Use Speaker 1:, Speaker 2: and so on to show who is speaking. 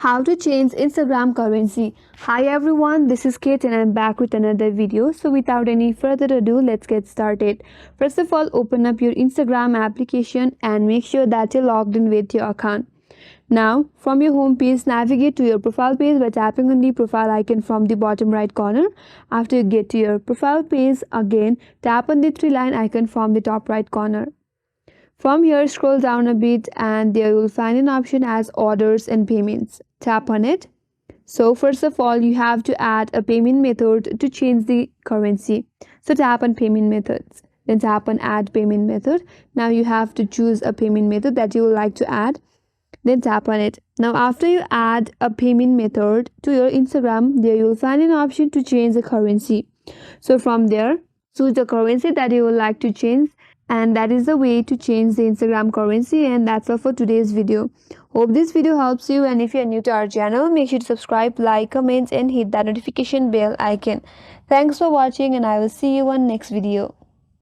Speaker 1: How to change Instagram currency. Hi everyone, this is Kate and I'm back with another video. So without any further ado, let's get started. First of all, open up your Instagram application and make sure that you're logged in with your account. Now, from your home page, navigate to your profile page by tapping on the profile icon from the bottom right corner. After you get to your profile page, again tap on the three-line icon from the top right corner. From here, scroll down a bit and there you will find an option as orders and payments. Tap on it. So first of all, you have to add a payment method to change the currency. So tap on payment methods. Then tap on add payment method. Now you have to choose a payment method that you would like to add. Then tap on it. Now after you add a payment method to your Instagram, there you will find an option to change the currency. So from there, choose the currency that you would like to change, and that is the way to change the Instagram currency. And that's all for today's video. Hope this video helps you, and if you are new to our channel, make sure to subscribe, like, comment and hit that notification bell icon. Thanks for watching and I will see you on next video.